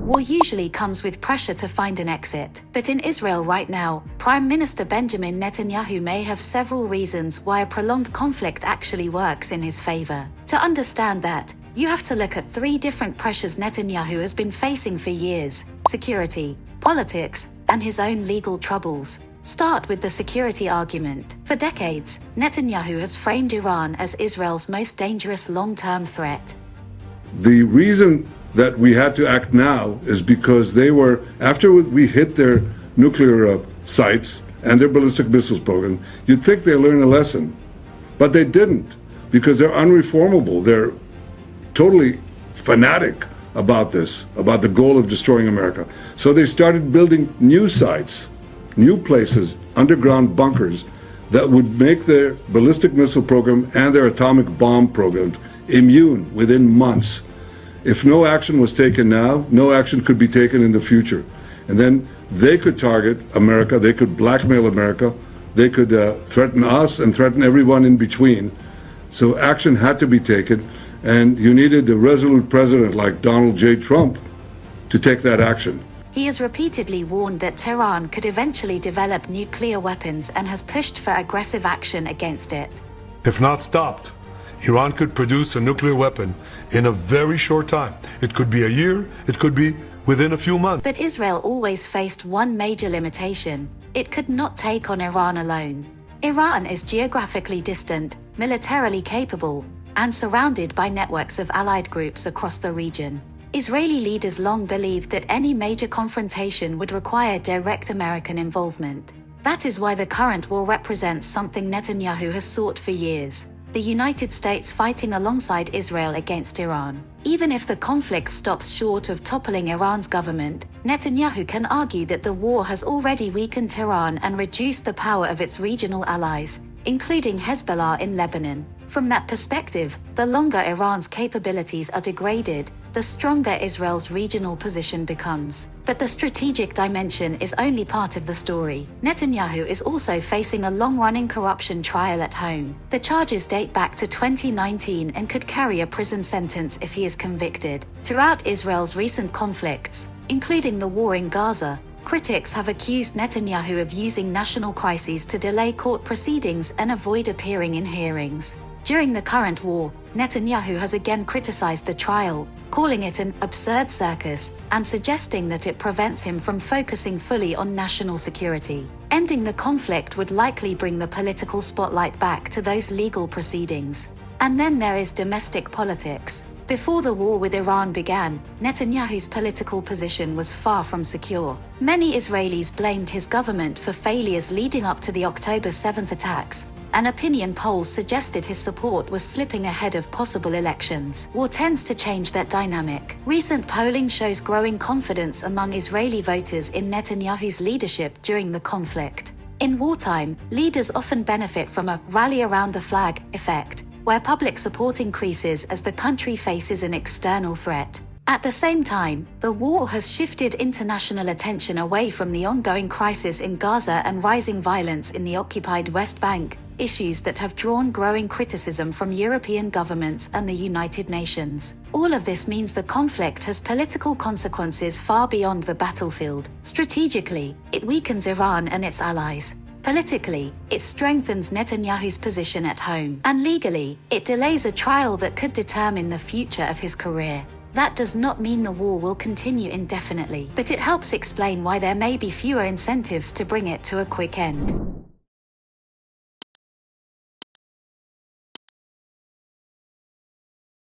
War usually comes with pressure to find an exit. But in Israel right now, Prime Minister Benjamin Netanyahu may have several reasons why a prolonged conflict actually works in his favor. To understand that, you have to look at three different pressures Netanyahu has been facing for years: security, politics, and his own legal troubles. Start with the security argument. For decades, Netanyahu has framed Iran as Israel's most dangerous long-term threat. The reason that we had to act now is because they were, after we hit their nuclear sites and their ballistic missiles program, you'd think they learned a lesson. But they didn't, because they're unreformable. They're totally fanatic about this, about the goal of destroying America. So they started building new sites, new places, underground bunkers that would make their ballistic missile program and their atomic bomb programs immune within months. If no action was taken now, no action could be taken in the future. And then they could target America, they could blackmail America, they could threaten us and threaten everyone in between. So action had to be taken, and you needed a resolute president like Donald J. Trump to take that action. He has repeatedly warned that Tehran could eventually develop nuclear weapons and has pushed for aggressive action against it. If not stopped, Iran could produce a nuclear weapon in a very short time. It could be a year, it could be within a few months. But Israel always faced one major limitation: it could not take on Iran alone. Iran is geographically distant, militarily capable, and surrounded by networks of allied groups across the region. Israeli leaders long believed that any major confrontation would require direct American involvement. That is why the current war represents something Netanyahu has sought for years: the United States fighting alongside Israel against Iran. Even if the conflict stops short of toppling Iran's government, Netanyahu can argue that the war has already weakened Tehran and reduced the power of its regional allies, including Hezbollah in Lebanon. From that perspective, the longer Iran's capabilities are degraded, the stronger Israel's regional position becomes. But the strategic dimension is only part of the story. Netanyahu is also facing a long-running corruption trial at home. The charges date back to 2019 and could carry a prison sentence if he is convicted. Throughout Israel's recent conflicts, including the war in Gaza, critics have accused Netanyahu of using national crises to delay court proceedings and avoid appearing in hearings. During the current war, Netanyahu has again criticized the trial, calling it an absurd circus and suggesting that it prevents him from focusing fully on national security. Ending the conflict would likely bring the political spotlight back to those legal proceedings. And then there is domestic politics. Before the war with Iran began, Netanyahu's political position was far from secure. Many Israelis blamed his government for failures leading up to the October 7th attacks, and opinion polls suggested his support was slipping ahead of possible elections. War tends to change that dynamic. Recent polling shows growing confidence among Israeli voters in Netanyahu's leadership during the conflict. In wartime, leaders often benefit from a rally around the flag effect, where public support increases as the country faces an external threat. At the same time, the war has shifted international attention away from the ongoing crisis in Gaza and rising violence in the occupied West Bank, issues that have drawn growing criticism from European governments and the United Nations. All of this means the conflict has political consequences far beyond the battlefield. Strategically, it weakens Iran and its allies. Politically, it strengthens Netanyahu's position at home. And legally, it delays a trial that could determine the future of his career. That does not mean the war will continue indefinitely, but it helps explain why there may be fewer incentives to bring it to a quick end.